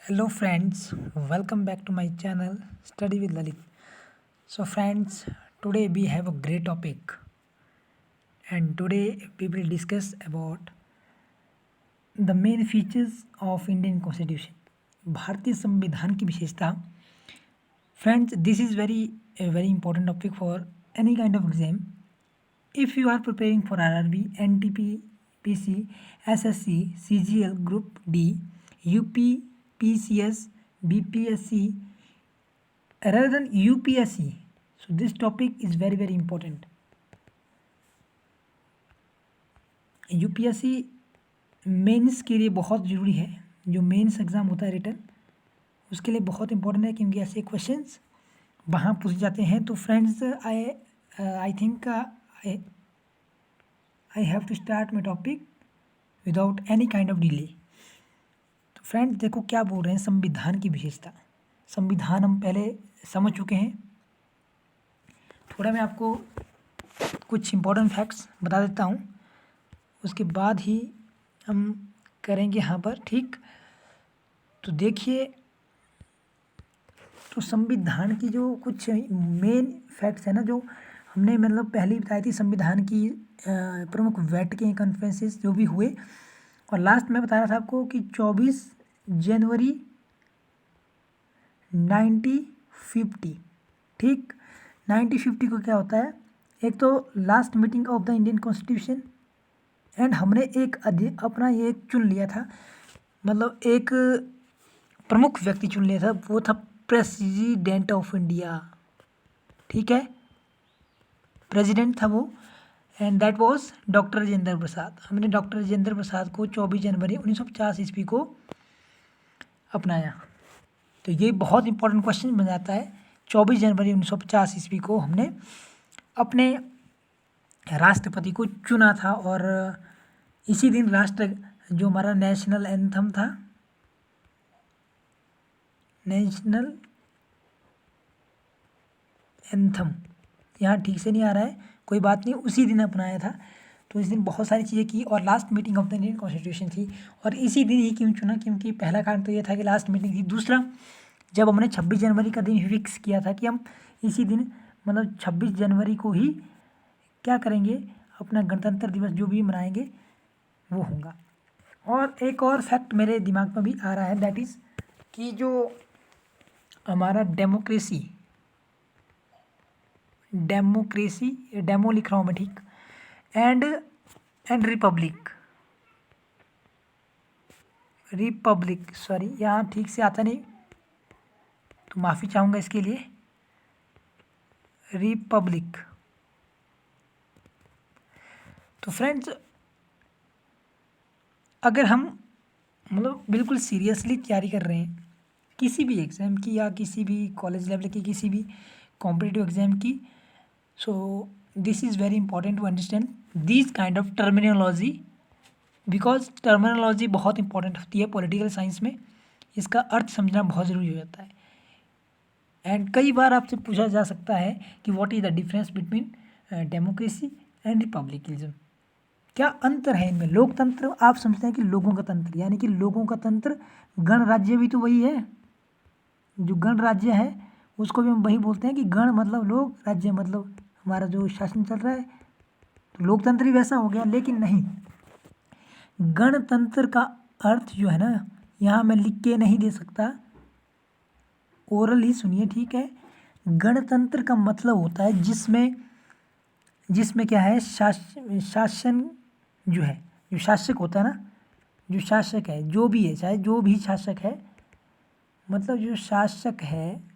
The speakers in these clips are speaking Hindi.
Hello friends, welcome back to my channel Study with Lalit. So friends, today we have a great topic and today we will discuss about the main features of Indian Constitution. भारतीय संविधान की विशेषता. Friends, this is a very important topic for any kind of exam. If you are preparing for RRB, NTP, PC, SSC, CGL, Group D, UP, PCS, BPSC, rather than UPSC, so this topic is very important. UPSC mains के लिए बहुत ज़रूरी है. जो मेंस एग्ज़ाम होता है रिटर्न, उसके लिए बहुत इंपॉर्टेंट है क्योंकि ऐसे क्वेश्चंस वहाँ पूछे जाते हैं. तो friends, I think I have to start my topic without any kind of delay. तो फ्रेंड्स देखो क्या बोल रहे हैं संविधान की विशेषता. संविधान हम पहले समझ चुके हैं. थोड़ा मैं आपको कुछ इम्पोर्टेंट फैक्ट्स बता देता हूँ, उसके बाद ही हम करेंगे यहाँ पर. ठीक, तो देखिए, तो संविधान की जो कुछ मेन फैक्ट्स है ना, जो हमने मतलब पहले ही बताई थी. संविधान की प्रमुख वैटिकन कॉन्फ्रेंसेस जो भी हुए, और लास्ट में बता रहा था आपको कि 24 जनवरी 1950. ठीक, 1950 को क्या होता है, एक तो last meeting of the Indian constitution, and हमने एक अपना ये चुन लिया था, मतलब एक प्रमुख व्यक्ति चुन लिया था, वो था प्रेसिडेंट ऑफ इंडिया. ठीक है, प्रेसिडेंट था वो, and that was doctor Rajendra Prasad. हमने डॉक्टर राजेंद्र प्रसाद को 24 जनवरी 1950 ईस्वी को अपनाया. तो ये बहुत इंपॉर्टेंट क्वेश्चन बन जाता है. 24 जनवरी 1950 ईस्वी को हमने अपने राष्ट्रपति को चुना था, और इसी दिन जो हमारा नेशनल एंथम था, नेशनल एंथम, यहाँ ठीक से नहीं आ रहा है, कोई बात नहीं, उसी दिन अपनाया था. तो इस दिन बहुत सारी चीज़ें की, और last meeting of the Indian constitution थी. और इसी दिन ही क्यों चुना, क्योंकि पहला कारण तो ये था कि लास्ट मीटिंग थी. दूसरा, जब हमने 26 जनवरी का दिन फिक्स किया था कि हम इसी दिन मतलब 26 जनवरी को ही क्या करेंगे, अपना गणतंत्र दिवस जो भी मनाएंगे वो होगा. और एक और फैक्ट मेरे दिमाग में भी आ रहा है, दैट इज़ कि जो हमारा डेमो लिख रहा हूँ मैं, ठीक, एंड रिपब्लिक, सॉरी यहाँ ठीक से आता नहीं, तो माफ़ी चाहूँगा इसके लिए. रिपब्लिक. तो फ्रेंड्स, अगर हम मतलब बिल्कुल सीरियसली तैयारी कर रहे हैं किसी भी एग्ज़ाम की, या किसी भी कॉलेज लेवल की, किसी भी कॉम्पिटिटिव एग्ज़ाम की, so this is very important to understand this kind of terminology, because terminology बहुत इंपॉर्टेंट होती है पॉलिटिकल साइंस में. इसका अर्थ समझना बहुत ज़रूरी हो जाता है. एंड कई बार आपसे पूछा जा सकता है कि what is the difference between democracy and republicanism. क्या अंतर है इनमें. लोकतंत्र आप समझते हैं कि लोगों का तंत्र, यानी कि लोगों का तंत्र. गणराज्य भी तो वही है. जो गणराज्य है उसको भी हम वही बोलते हैं कि गण मतलब लोग, राज्य मतलब हमारा जो शासन चल रहा है. तो लोकतंत्र ही वैसा हो गया, लेकिन नहीं, गणतंत्र का अर्थ जो है ना, यहाँ मैं लिख के नहीं दे सकता, ओरल ही सुनिए, ठीक है. गणतंत्र का मतलब होता है जिसमें क्या है, शासन जो है, जो शासक होता है ना, जो शासक है, जो भी है, चाहे जो भी शासक है, मतलब जो शासक है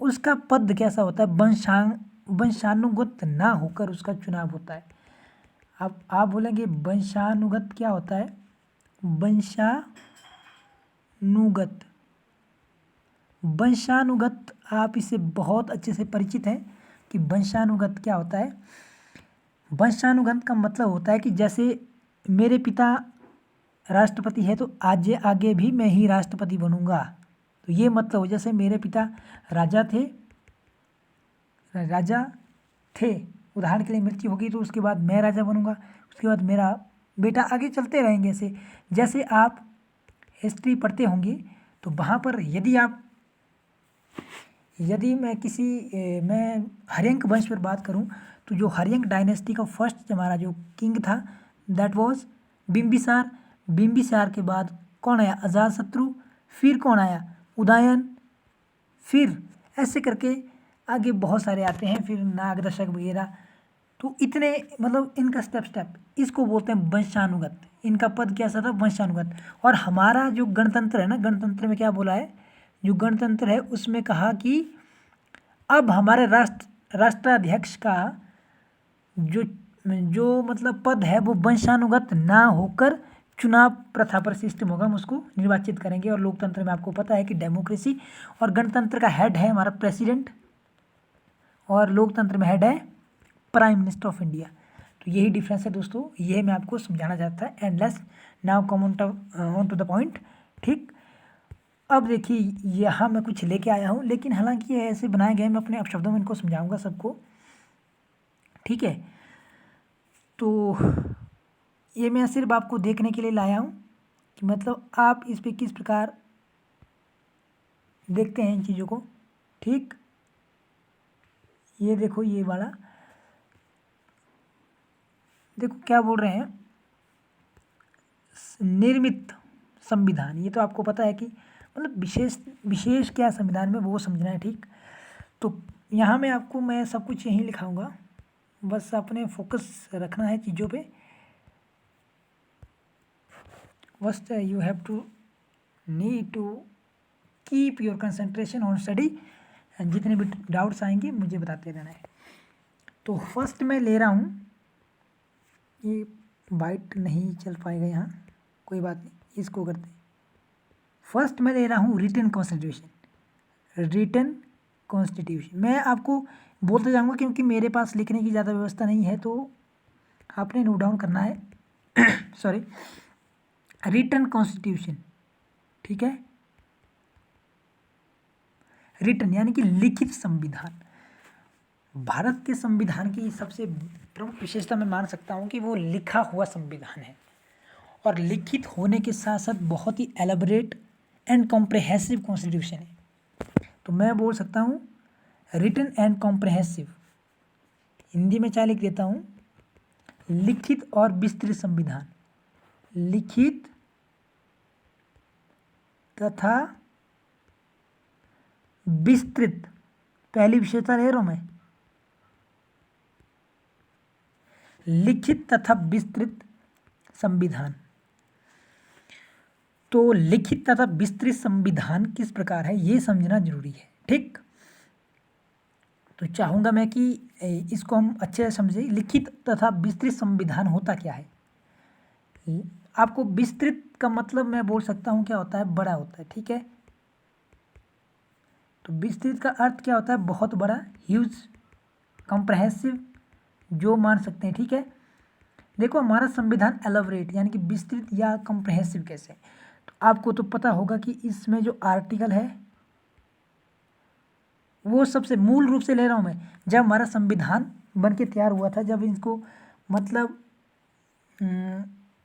उसका पद कैसा होता है, वंशानुगत ना होकर उसका चुनाव होता है. आप बोलेंगे वंशानुगत क्या होता है. वंशानुगत आप इससे बहुत अच्छे से परिचित हैं कि वंशानुगत क्या होता है. वंशानुगत का मतलब होता है कि जैसे मेरे पिता राष्ट्रपति है, तो आगे भी मैं ही राष्ट्रपति बनूंगा. तो ये मतलब हो, जैसे मेरे पिता राजा थे, उदाहरण के लिए मृत्यु होगी तो उसके बाद मैं राजा बनूंगा, उसके बाद मेरा बेटा, आगे चलते रहेंगे ऐसे. जैसे आप हिस्ट्री पढ़ते होंगे तो वहाँ पर यदि मैं हर्यंक वंश पर बात करूँ तो जो हर्यंक डायनेस्टी का फर्स्ट हमारा जो किंग था दैट वाज बिम्बिसार। बिम्बिसार के बाद कौन आया? अजातशत्रु। फिर कौन आया? उदयन। फिर ऐसे करके आगे बहुत सारे आते हैं, फिर नागदशक वगैरह। तो इतने मतलब इनका स्टेप इसको बोलते हैं वंशानुगत। इनका पद कैसा था? वंशानुगत। और हमारा जो गणतंत्र है ना, गणतंत्र में क्या बोला है? जो गणतंत्र है उसमें कहा कि अब हमारे राष्ट्राध्यक्ष का जो जो मतलब पद है वो वंशानुगत ना होकर चुनाव प्रथा पर सिस्टम होगा, हम उसको निर्वाचित करेंगे। और लोकतंत्र में आपको पता है कि डेमोक्रेसी और गणतंत्र का हेड है हमारा प्रेसिडेंट और लोकतंत्र में हेड है प्राइम मिनिस्टर ऑफ इंडिया। तो यही डिफरेंस है दोस्तों, ये मैं आपको समझाना चाहता है। And let's now come on to the point. ठीक, अब देखिए यहाँ मैं कुछ लेके आया हूँ, लेकिन हालांकि ये ऐसे बनाए गए, मैं अपने शब्दों में इनको समझाऊंगा सबको। ठीक है, तो ये मैं सिर्फ आपको देखने के लिए लाया हूँ कि मतलब आप इस पे किस प्रकार देखते हैं इन चीज़ों को। ठीक, ये देखो, ये वाला देखो क्या बोल रहे हैं, निर्मित संविधान। ये तो आपको पता है कि मतलब विशेष क्या संविधान में वो समझना है। ठीक, तो यहाँ मैं सब कुछ यहीं लिखाऊंगा, बस अपने फोकस रखना है चीज़ों पे। बस you have to need to keep your concentration on study. जितने भी डाउट्स आएंगे मुझे बताते रहना है। तो फर्स्ट मैं ले रहा हूँ, ये वाइट नहीं चल पाएगा यहाँ, कोई बात नहीं, इसको करते हैं। फर्स्ट मैं ले रहा हूँ रिटन कॉन्स्टिट्यूशन। रिटन कॉन्स्टिट्यूशन मैं आपको बोलते जाऊँगा क्योंकि मेरे पास लिखने की ज़्यादा व्यवस्था नहीं है, तो आपने नोट डाउन करना है। Sorry, written constitution. ठीक है, रिटन यानी कि लिखित संविधान। भारत के संविधान की सबसे प्रमुख विशेषता मैं मान सकता हूँ कि वो लिखा हुआ संविधान है, और लिखित होने के साथ साथ बहुत ही एलेबोरेट एंड कॉम्प्रिहेंसिव कॉन्स्टिट्यूशन है। तो मैं बोल सकता हूँ रिटन एंड कॉम्प्रिहेंसिव, हिंदी में क्या लिख देता हूँ, लिखित और विस्तृत संविधान। लिखित तथा विस्तृत, पहली विशेषता ले रहा हूँ मैं, लिखित तथा विस्तृत संविधान। तो लिखित तथा विस्तृत संविधान किस प्रकार है ये समझना जरूरी है। ठीक, तो चाहूँगा मैं कि इसको हम अच्छे से समझें। लिखित तथा विस्तृत संविधान होता क्या है? आपको विस्तृत का मतलब मैं बोल सकता हूँ क्या होता है, बड़ा होता है। ठीक है, तो विस्तृत का अर्थ क्या होता है? बहुत बड़ा, ह्यूज, कॉम्प्रहेंसिव, जो मान सकते हैं। ठीक है, देखो हमारा संविधान एलाबोरेट यानी कि विस्तृत या कॉम्प्रहेंसिव कैसे, तो आपको तो पता होगा कि इसमें जो आर्टिकल है वो सबसे मूल रूप से ले रहा हूँ मैं, जब हमारा संविधान बन के तैयार हुआ था, जब इसको मतलब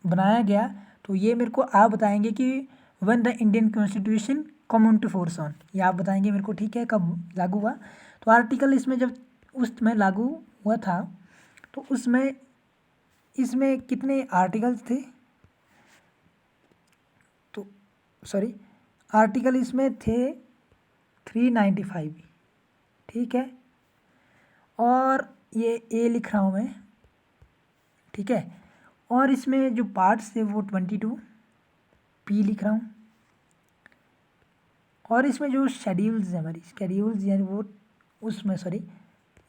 बनाया गया, तो ये मेरे को आप बताएंगे कि when the Indian constitution come into force on, ये आप बताएंगे मेरे को। ठीक है, कब लागू हुआ? तो आर्टिकल इसमें जब उसमें लागू हुआ था तो इसमें कितने आर्टिकल्स थे? तो सॉरी, आर्टिकल इसमें थे 395। ठीक है, और ये ए लिख रहा हूँ मैं। ठीक है, और इसमें जो पार्ट्स थे वो 22 पी लिख रहा हूँ, और इसमें जो शेड्यूल्स है हमारी, शेड्यूल्स यानी वो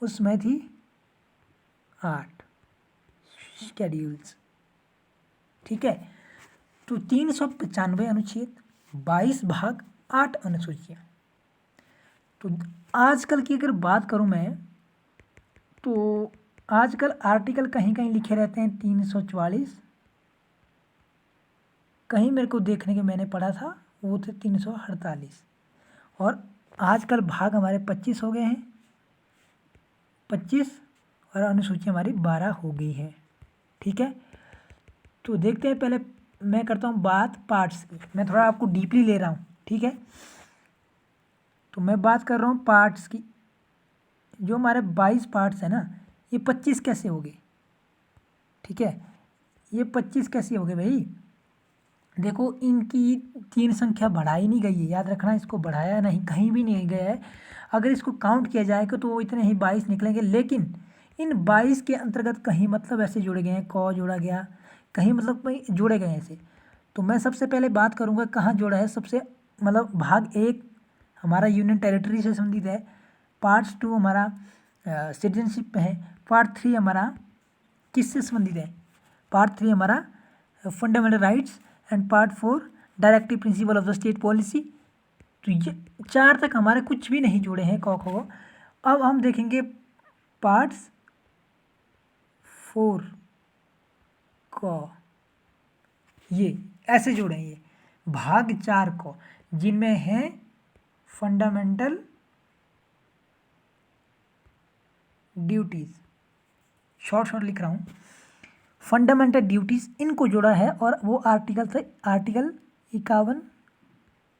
उसमें थी 8 शेड्यूल्स। ठीक है, तो 395 अनुच्छेद, 22 भाग, 8 अनुसूचियाँ। तो आजकल की अगर बात करूँ मैं, तो आजकल आर्टिकल कहीं कहीं लिखे रहते हैं 344, कहीं मेरे को देखने के मैंने पढ़ा था वो थे 348, और आजकल भाग हमारे 25 हो गए हैं, 25, और अनुसूची हमारी 12 हो गई है। ठीक है, तो देखते हैं पहले मैं करता हूँ बात पार्ट्स की, मैं थोड़ा आपको डीपली ले रहा हूँ, ठीक है। तो मैं बात कर रहा हूँ पार्ट्स की। जो हमारे 22 पार्ट्स है ना, ये 25 कैसे हो गए, ठीक है। ये 25 कैसे हो गए भाई, देखो इनकी 3 संख्या बढ़ाई नहीं गई है, याद रखना, इसको बढ़ाया नहीं, कहीं भी नहीं गया है। अगर इसको काउंट किया जाएगा तो वो इतने ही 22 निकलेंगे, लेकिन इन 22 के अंतर्गत कहीं मतलब ऐसे जोड़े गए हैं, क जोड़ा गया, कहीं मतलब भाई जोड़े गए हैं ऐसे। तो मैं सबसे पहले बात करूँगा कहाँ जोड़ा है, सबसे मतलब भाग 1 हमारा यूनियन टेरिटरी से संबंधित है, पार्ट्स 2 हमारा सिटीजनशिप है, पार्ट 3 हमारा किससे संबंधित है, पार्ट 3 हमारा fundamental rights, and part 4 directive principle of the state policy. तो ये 4 तक हमारे कुछ भी नहीं जुड़े हैं क ख। अब हम देखेंगे पार्ट्स 4 क, ये ऐसे जुड़े हैं, ये भाग 4 क, जिनमें है फंडामेंटल ड्यूटीज, शॉर्ट लिख रहा हूँ, फंडामेंटल ड्यूटीज, इनको जोड़ा है, और वो आर्टिकल थे आर्टिकल 51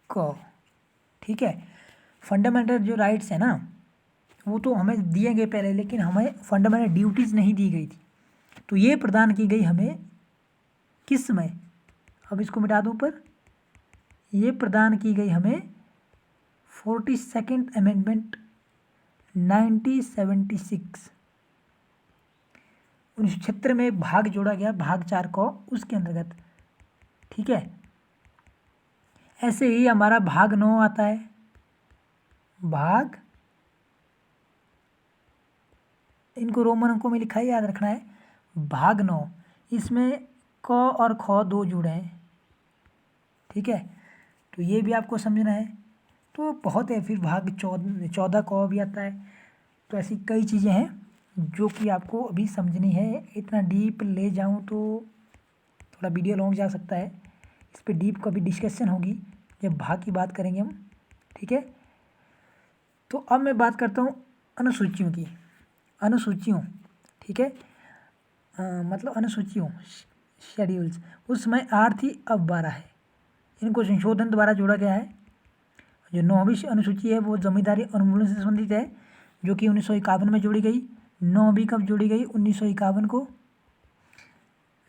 क, ठीक है। फंडामेंटल जो राइट्स है ना, वो तो हमें दिए गए पहले, लेकिन हमें फंडामेंटल ड्यूटीज़ नहीं दी गई थी, तो ये प्रदान की गई हमें किस समय, अब इसको मिटा दूँ पर, ये प्रदान की गई हमें 42nd अमेंडमेंट 1976, 1976 में भाग जोड़ा गया, भाग 4 को उसके अंतर्गत, ठीक है। ऐसे ही हमारा भाग 9 आता है, भाग, इनको रोमन अंकों में लिखा है, याद रखना है, भाग 9, इसमें क और ख 2 जुड़े हैं, ठीक है। तो ये भी आपको समझना है। तो बहुत है, फिर भाग 14 क भी आता है। तो ऐसी कई चीज़ें हैं जो कि आपको अभी समझनी है, इतना डीप ले जाऊं तो थोड़ा वीडियो लॉन्ग जा सकता है, इस पर डीप कभी डिस्कशन होगी जब भाग की बात करेंगे हम, ठीक है। तो अब मैं बात करता हूँ अनुसूचियों की, अनुसूचियों, ठीक है, मतलब अनुसूचियों, शेड्यूल्स, उस समय 8 थी अब 12 है, इनको संशोधन द्वारा जोड़ा गया है। जो 9वीं अनुसूची है वो जमींदारी उन्मूलन से संबंधित है, जो कि 1951 में जोड़ी गई। 9वीं कब जोड़ी गई, 1951 को,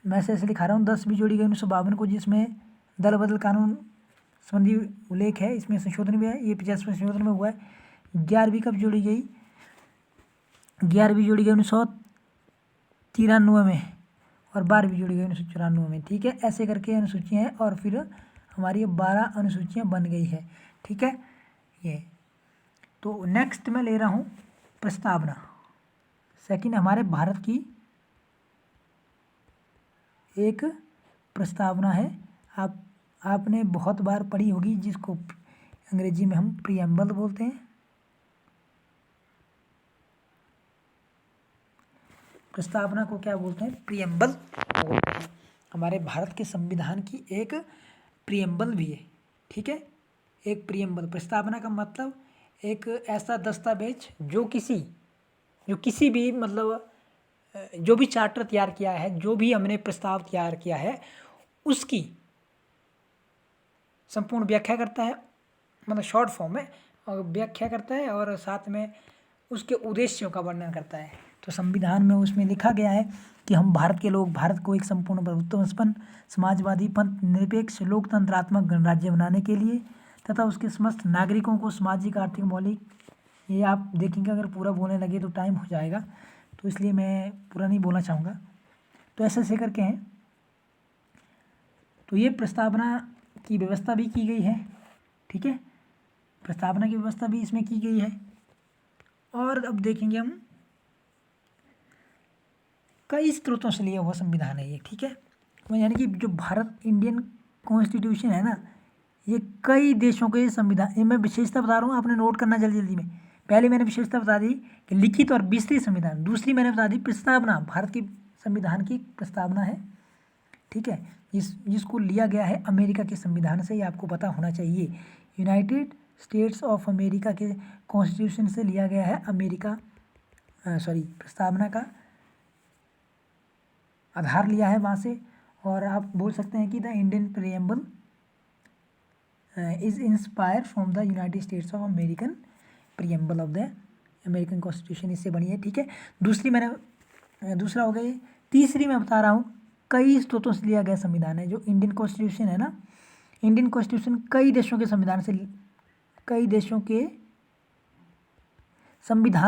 मैं ऐसे लिखा रहा हूँ। 10वीं जोड़ी गई 1952 को, जिसमें दल बदल कानून संबंधी उल्लेख है, इसमें संशोधन भी है, ये 50वें संशोधन में हुआ है। 11वीं कब जोड़ी गई, 11वीं जोड़ी गई 1993 में, और 12वीं जोड़ी गई 1994 में, ठीक है। ऐसे करके अनुसूचियाँ हैं, और फिर हमारी 12 अनुसूचियाँ बन गई है, ठीक है। ये तो नेक्स्ट मैं ले रहा हूँ प्रस्तावना, सेकंड हमारे भारत की एक प्रस्तावना है, आपने बहुत बार पढ़ी होगी, जिसको अंग्रेजी में हम प्रीएम्बल बोलते हैं। प्रस्तावना को क्या बोलते हैं, प्रीएम्बल बोलते हैं। हमारे भारत के संविधान की एक प्रीएम्बल भी है, ठीक है। एक प्रीएम्बल, प्रस्तावना का मतलब एक ऐसा दस्तावेज जो किसी भी मतलब जो भी चार्टर तैयार किया है, जो भी हमने प्रस्ताव तैयार किया है, उसकी संपूर्ण व्याख्या करता है, मतलब शॉर्ट फॉर्म में और व्याख्या करता है, और साथ में उसके उद्देश्यों का वर्णन करता है। तो संविधान में उसमें लिखा गया है कि हम भारत के लोग भारत को एक संपूर्ण प्रभुत्व संपन्न समाजवादी पंथ निरपेक्ष लोकतंत्रात्मक गणराज्य बनाने के लिए तथा उसके समस्त नागरिकों को सामाजिक आर्थिक मौलिक, ये आप देखेंगे अगर पूरा बोलने लगे तो टाइम हो जाएगा, तो इसलिए मैं पूरा नहीं बोलना चाहूँगा। तो ऐसे करके हैं। तो ये प्रस्तावना की व्यवस्था भी की गई है, ठीक है, प्रस्तावना की व्यवस्था भी इसमें की गई है। और अब देखेंगे हम, कई स्रोतों से लिया हुआ संविधान है ये, ठीक है। तो यानी कि जो भारत इंडियन कॉन्स्टिट्यूशन है ना, ये कई देशों के संविधान, ये मैं विशेषता बता रहा हूँ, आपने नोट करना जल्दी जल्दी में। पहले मैंने विशेषता बता दी कि लिखित और विस्तृत संविधान, दूसरी मैंने बता दी प्रस्तावना, भारत की संविधान की प्रस्तावना है, ठीक है, जिसको लिया गया है अमेरिका के संविधान से, ये आपको पता होना चाहिए। यूनाइटेड स्टेट्स ऑफ अमेरिका के कॉन्स्टिट्यूशन से लिया गया है अमेरिका, प्रस्तावना का आधार लिया है वहाँ से, और आप बोल सकते हैं कि the Indian preamble is inspire from the United states of American preamble of the American constitution, इससे बनी है। ठीक है, दूसरा हो गया ये। तीसरी मैं बता रहा हूँ, कई स्रोतों से लिया गया संविधान है। जो इंडियन कॉन्स्टिट्यूशन है ना, इंडियन कॉन्स्टिट्यूशन कई देशों के संविधान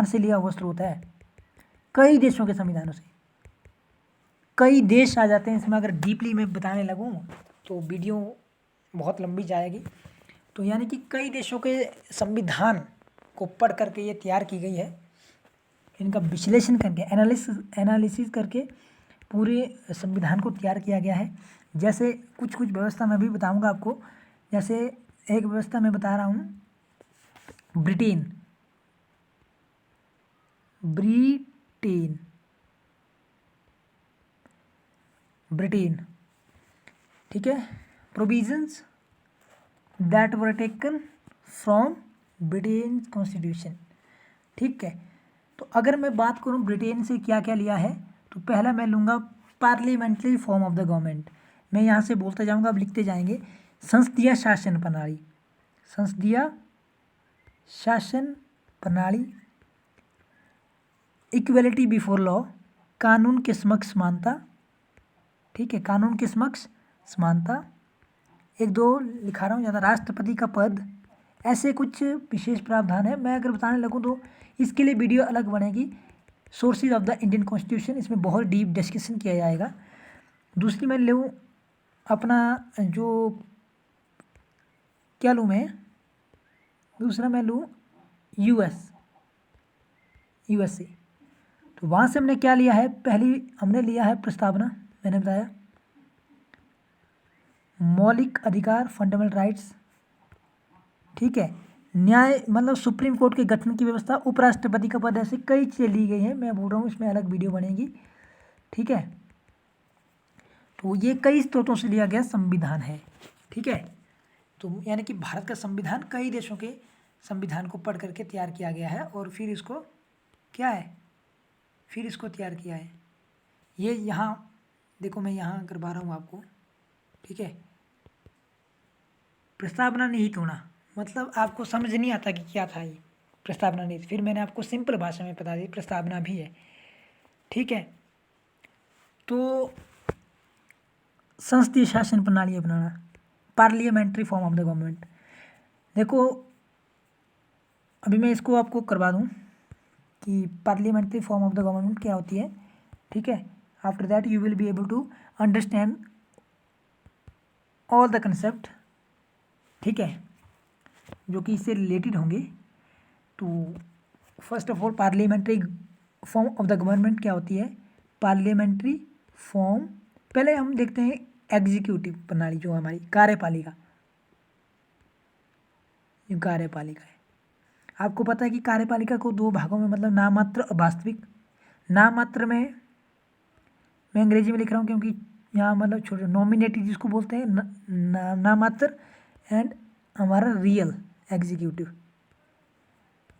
से लिया हुआ स्रोत है। कई देशों के संविधानों से कई देश आ जाते हैं इसमें। अगर डीपली मैं बताने लगूँ तो वीडियो बहुत लंबी जाएगी। तो यानी कि कई देशों के संविधान को पढ़ करके ये तैयार की गई है। इनका विश्लेषण करके, एनालिसिस करके पूरे संविधान को तैयार किया गया है। जैसे कुछ कुछ व्यवस्था मैं भी बताऊंगा आपको। जैसे एक व्यवस्था मैं बता रहा हूँ, ब्रिटेन। ठीक है, provisions that were taken from Britain constitution. ठीक है, तो अगर मैं बात करूं ब्रिटेन से क्या क्या लिया है, तो पहला मैं लूँगा parliamentary form of the government. मैं यहाँ से बोलते जाऊँगा, अब लिखते जाएंगे। संसदीय शासन प्रणाली, संसदीय शासन प्रणाली। इक्वलिटी बिफोर लॉ, कानून के समक्ष समानता। ठीक है, कानून के समक्ष समानता। एक दो लिखा रहा हूँ ज़्यादा, राष्ट्रपति का पद। ऐसे कुछ विशेष प्रावधान है। मैं अगर बताने लगूँ तो इसके लिए वीडियो अलग बनेगी। Sources of the Indian constitution, इसमें बहुत डीप डिस्कशन किया जाएगा। दूसरी मैं लूँ अपना जो क्या लूँ मैं, दूसरा मैं लूँ यूएसए। तो वहाँ से हमने क्या लिया है, पहली हमने लिया है प्रस्तावना, मैंने बताया मौलिक अधिकार, फंडामेंटल राइट्स। ठीक है, न्याय मतलब सुप्रीम कोर्ट के गठन की व्यवस्था, उपराष्ट्रपति का पद, ऐसे कई चीज़ें ली गई हैं। मैं बोल रहा हूँ इसमें अलग वीडियो बनेगी। ठीक है, तो ये कई स्रोतों से लिया गया संविधान है। ठीक है, तो यानी कि भारत का संविधान कई देशों के संविधान को पढ़ करके तैयार किया गया है और फिर इसको तैयार किया है। ये यहाँ देखो, मैं यहाँ करवा रहा हूँ आपको। ठीक है, प्रस्तावना निहित होना, मतलब आपको समझ नहीं आता कि क्या था ये प्रस्तावना निहित, फिर मैंने आपको सिंपल भाषा में बता दी प्रस्तावना भी है। ठीक है, तो संसदीय शासन प्रणाली अपनाना, parliamentary form of the government. देखो अभी मैं इसको आपको करवा दूं कि parliamentary form of the government क्या होती है। ठीक है, after that you will be able to understand all the concept. ठीक है, जो कि इससे रिलेटेड होंगे। तो first of all parliamentary form of the government क्या होती है। पार्लियामेंट्री फॉर्म, पहले हम देखते हैं एग्जीक्यूटिव प्रणाली, जो हमारी कार्यपालिका है। आपको पता है कि कार्यपालिका को दो भागों में, मतलब नाममात्र और वास्तविक। नाममात्र में मैं अंग्रेजी में लिख रहा हूँ क्योंकि यहाँ मतलब छोटे नॉमिनेटेड जिसको बोलते हैं नाममात्र, एंड हमारा रियल एग्जीक्यूटिव।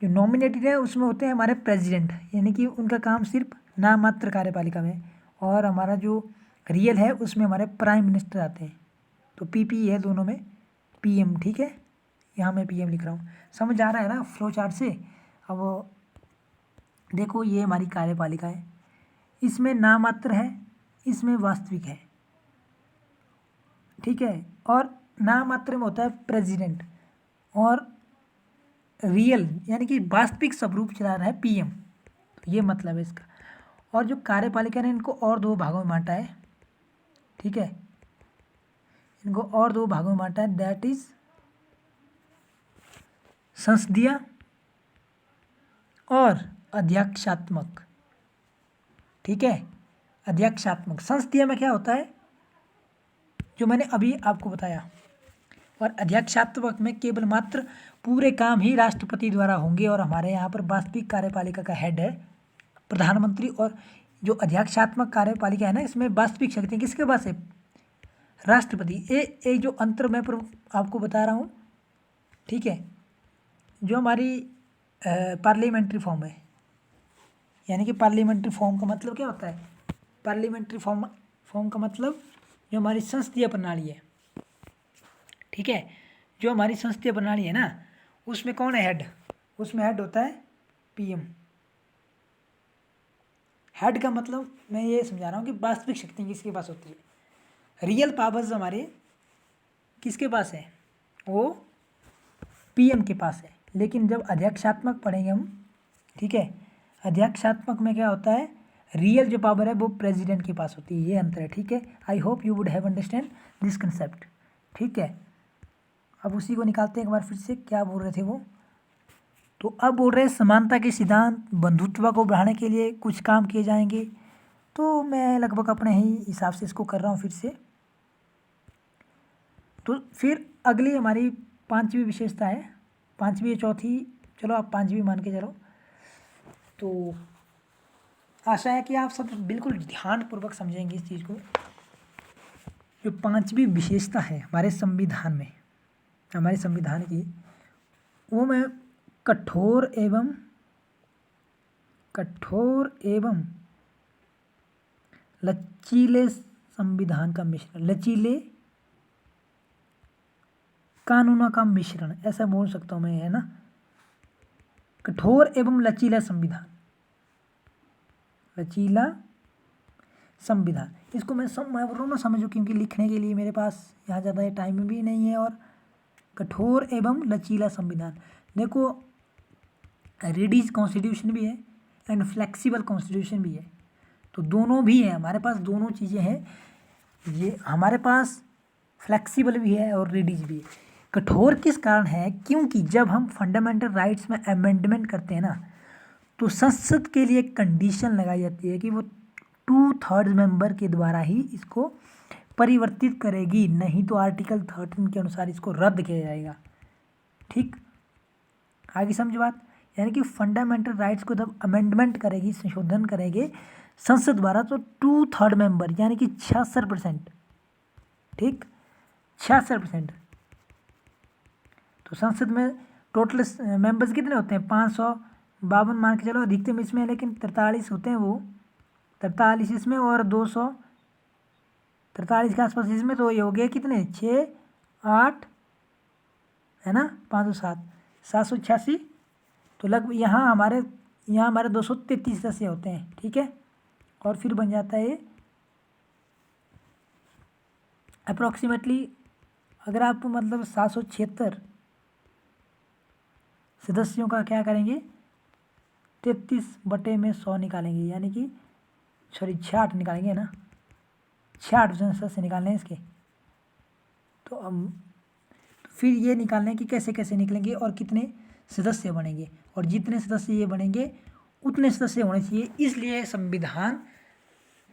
जो नॉमिनेटेड है उसमें होते हैं हमारे प्रेसिडेंट, यानी कि उनका काम सिर्फ नाममात्र कार्यपालिका में। और हमारा जो रियल है उसमें हमारे प्राइम मिनिस्टर आते हैं। तो पीपी है दोनों में, पीएम। ठीक है, यहाँ मैं पीएम लिख रहा हूँ। समझ आ रहा है ना फ्लो चार्ट से। अब देखो ये हमारी कार्यपालिका है, इसमें नाममात्र है, इसमें वास्तविक है। ठीक है, और नाममात्र में होता है प्रेसिडेंट, और रियल यानी कि वास्तविक स्वरूप चला रहा है पीएम। तो ये मतलब है इसका। और जो कार्यपालिका ने इनको और दो भागों में बांटा है। ठीक है, इनको और दो भागों में बांटा है, दैट इज संसदीय और अध्यक्षात्मक। ठीक है, अध्यक्षात्मक। संसदीय में क्या होता है, जो मैंने अभी आपको बताया, और अध्यक्षात्मक में केवल मात्र पूरे काम ही राष्ट्रपति द्वारा होंगे। और हमारे यहाँ पर वास्तविक कार्यपालिका का हेड है प्रधानमंत्री। और जो अध्यक्षात्मक कार्यपालिका है ना, इसमें वास्तविक शक्ति किसके पास है, राष्ट्रपति। ये जो अंतर मैं आपको बता रहा हूँ। ठीक है, जो हमारी पार्लियामेंट्री फॉर्म है, यानी कि पार्लियामेंट्री फॉर्म का मतलब क्या होता है, पार्लियामेंट्री फॉर्म का मतलब जो हमारी संसदीय प्रणाली है, ठीक है, जो हमारी संसदीय प्रणाली है ना, उसमें कौन है हेड? उसमें हेड होता है पीएम। हेड का मतलब मैं ये समझा रहा हूँ कि वास्तविक शक्ति किसके पास होती है, रियल पावर्स हमारे किसके पास है, वो पीएम के पास है। लेकिन जब अध्यक्षात्मक पढ़ेंगे हम, ठीक है, अध्यक्षात्मक में क्या होता है, रियल जो पावर है वो प्रेसिडेंट के पास होती है, ये अंतर है, ठीक है। I hope you would have understand this concept, ठीक है। अब उसी को निकालते हैं एक बार फिर से, क्या बोल रहे थे वो, तो अब बोल रहे हैं समानता के सिद्धांत बंधुत्व को बढ़ाने के लिए कुछ काम किए जाएंगे। तो मैं लगभग अपने ही हिसाब से इसको कर रहा हूँ फिर से। तो फिर अगली हमारी पांचवी विशेषता है, पांचवी या चौथी, चलो आप पांचवी मान के चलो। तो आशा है कि आप सब बिल्कुल ध्यानपूर्वक समझेंगे इस चीज़ को। जो पांचवी विशेषता है हमारे संविधान में, हमारे संविधान की, वो मैं कठोर एवं लचीले संविधान का मिश्रण, लचीले कानूनों का मिश्रण, ऐसा बोल सकता हूँ मैं, है ना, कठोर एवं लचीला संविधान, लचीला संविधान। इसको मैं बोल रहा हूँ ना, समझो, क्योंकि लिखने के लिए मेरे पास यहाँ ज़्यादा टाइम भी नहीं है। और कठोर एवं लचीला संविधान, देखो रिजिड कॉन्स्टिट्यूशन भी है एंड फ्लेक्सिबल कॉन्स्टिट्यूशन भी है, तो दोनों भी है हमारे पास, दोनों चीज़ें हैं। ये हमारे पास फ्लेक्सिबल भी है और रिजिड भी है। कठोर किस कारण है, क्योंकि जब हम फंडामेंटल राइट्स में अमेंडमेंट करते हैं ना, तो संसद के लिए कंडीशन लगाई जाती है कि वो 2/3 मेंबर के द्वारा ही इसको परिवर्तित करेगी, नहीं तो आर्टिकल 13 के अनुसार इसको रद्द किया जाएगा। ठीक, आगे समझ बात, यानी कि फंडामेंटल राइट्स को जब अमेंडमेंट करेगी, संशोधन करेंगे संसद द्वारा, तो 2/3 मेंबर यानी कि 66%, ठीक, 66%। तो संसद में टोटल मेंबर्स कितने होते हैं, 552 मान के चलो अधिकतम इसमें, लेकिन 43 होते हैं, वो 43 इसमें और 243 के आसपास इसमें, तो ये हो गए कितने, 6 8 है ना, 507 786, तो लगभग यहाँ हमारे 233 सदस्य होते हैं, ठीक है। और फिर बन जाता है अप्रोक्सीमेटली, अगर आप मतलब 776 सदस्यों का क्या करेंगे, 33/100 निकालेंगे, यानी कि 66 निकालेंगे ना, 66 सदस्य निकालने हैं इसके। तो फिर ये निकालने कि कैसे कैसे निकलेंगे और कितने सदस्य बनेंगे, और जितने सदस्य ये बनेंगे उतने सदस्य होने चाहिए। इसलिए संविधान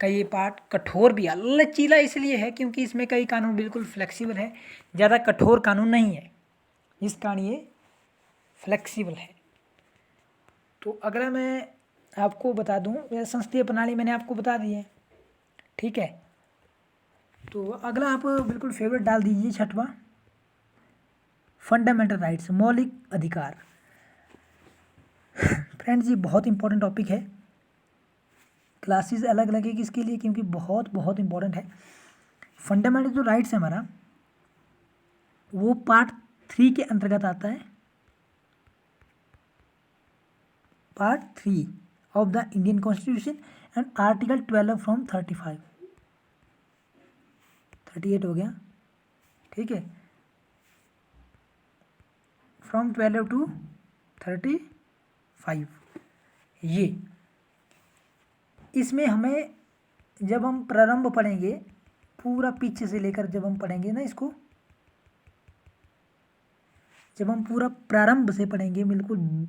का ये पार्ट कठोर भी है, लचीला इसलिए है क्योंकि इसमें कई कानून बिल्कुल फ्लेक्सिबल है, ज़्यादा कठोर कानून नहीं है, इस कारण ये फ्लेक्सिबल है। तो अगला मैं आपको बता दूं, संसदीय प्रणाली मैंने आपको बता दी है, ठीक है। तो अगला आप बिल्कुल फेवरेट डाल दीजिए, छठवां, फंडामेंटल राइट्स, मौलिक अधिकार। फ्रेंड्स, ये बहुत इंपॉर्टेंट टॉपिक है, क्लासेस अलग लगेगी इसके लिए, क्योंकि बहुत बहुत इंपॉर्टेंट है। फंडामेंटल जो राइट्स है हमारा, वो पार्ट 3 के अंतर्गत आता है, part 3 of the Indian constitution and article 12 from 38 हो गया, ठीक है, फ्रॉम 12 टू 35। ये इसमें हमें, जब हम प्रारंभ पढ़ेंगे पूरा पीछे से लेकर, जब हम पढ़ेंगे ना इसको, जब हम पूरा प्रारंभ से पढ़ेंगे, बिल्कुल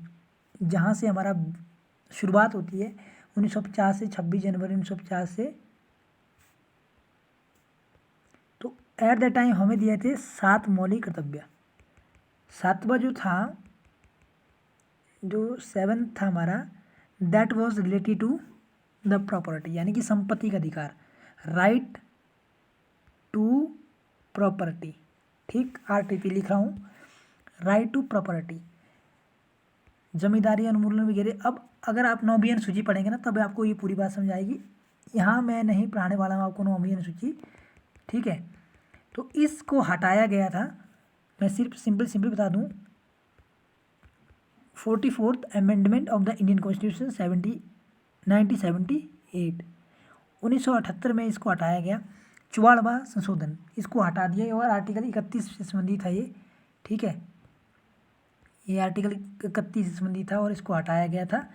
जहाँ से हमारा शुरुआत होती है 1950 से, 26 जनवरी 1950 से, तो एट द टाइम हमें दिए थे 7 मौलिक कर्तव्य। 7वां जो था, जो 7th था हमारा, that was related to the property, यानी कि संपत्ति का अधिकार, राइट टू प्रॉपर्टी, ठीक, RTP लिख रहा हूँ, राइट टू प्रॉपर्टी, जमींदारी उन्मूलन वगैरह। अब अगर आप 9वीं अनुसूची पढ़ेंगे ना, तब आपको ये पूरी बात समझ आएगी। यहाँ मैं नहीं पढ़ाने वाला हूँ आपको 9वीं अनुसूची, ठीक है। तो इसको हटाया गया था, मैं सिर्फ सिंपल बता दूं, 44th amendment of the Indian constitution 1978, 1978 में इसको हटाया गया। 44वां संशोधन, इसको हटा दिया और आर्टिकल 31 से संबंधित था ये, ठीक है, ये आर्टिकल 31 से संबंधित था और इसको हटाया गया था।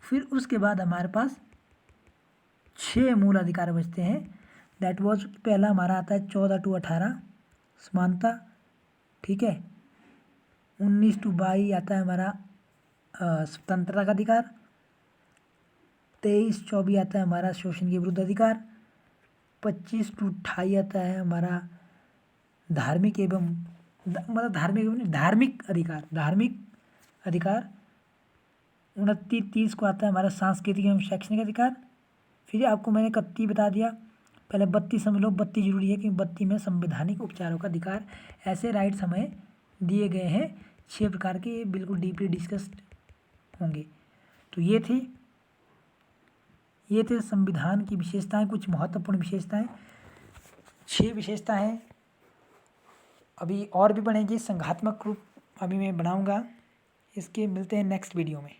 फिर उसके बाद हमारे पास 6 मूल अधिकार बचते हैं। दैट वाज, पहला हमारा आता है 14 to 18 समानता, ठीक है। 19 to 22 आता है हमारा स्वतंत्रता का अधिकार। 23-24 आता है हमारा शोषण के विरुद्ध अधिकार। 25 to 28 आता है हमारा धार्मिक एवं धार्मिक अधिकार। 29-30 को आता है हमारा सांस्कृतिक एवं शैक्षणिक अधिकार। फिर आपको मैंने 31 बता दिया, पहले 32 समझ लो, 32 जरूरी है क्योंकि 32 में संवैधानिक उपचारों का अधिकार। ऐसे राइट्स हमें दिए गए हैं 6 प्रकार के, ये बिल्कुल डीपली डिस्कस्ड होंगे। तो ये थे संविधान की विशेषताएं, कुछ महत्वपूर्ण विशेषताएं, 6 विशेषताएं। अभी और भी बनेंगी, संघात्मक रूप अभी मैं बनाऊंगा इसके। मिलते हैं नेक्स्ट वीडियो में।